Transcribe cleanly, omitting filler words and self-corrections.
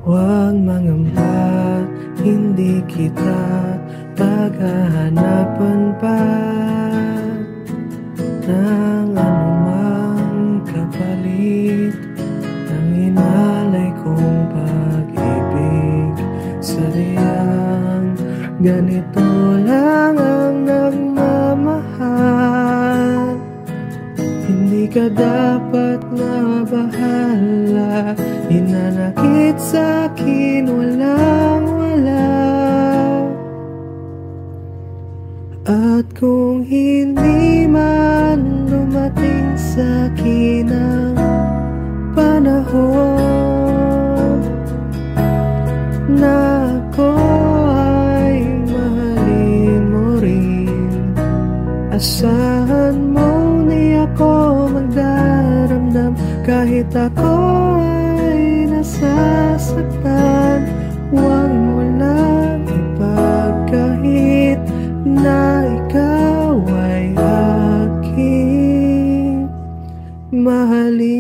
Huwag mangamba, hindi kita paghahanapan pa ng anumang kapalit ng inalay kong pag-ibig. Sadyang ganito lang ang nagmamahal. Hindi ka dapat mabahala, hinanakit sa'kin walang-wala. At kung hindi man dumating sa'kin ang panahon na ako ay mahalin mo rin, asahan mong di ako magdaramdam kahit ako ay nasasaktan. Huwag mo lang ipagkahit na ikaw ay aking mahalin.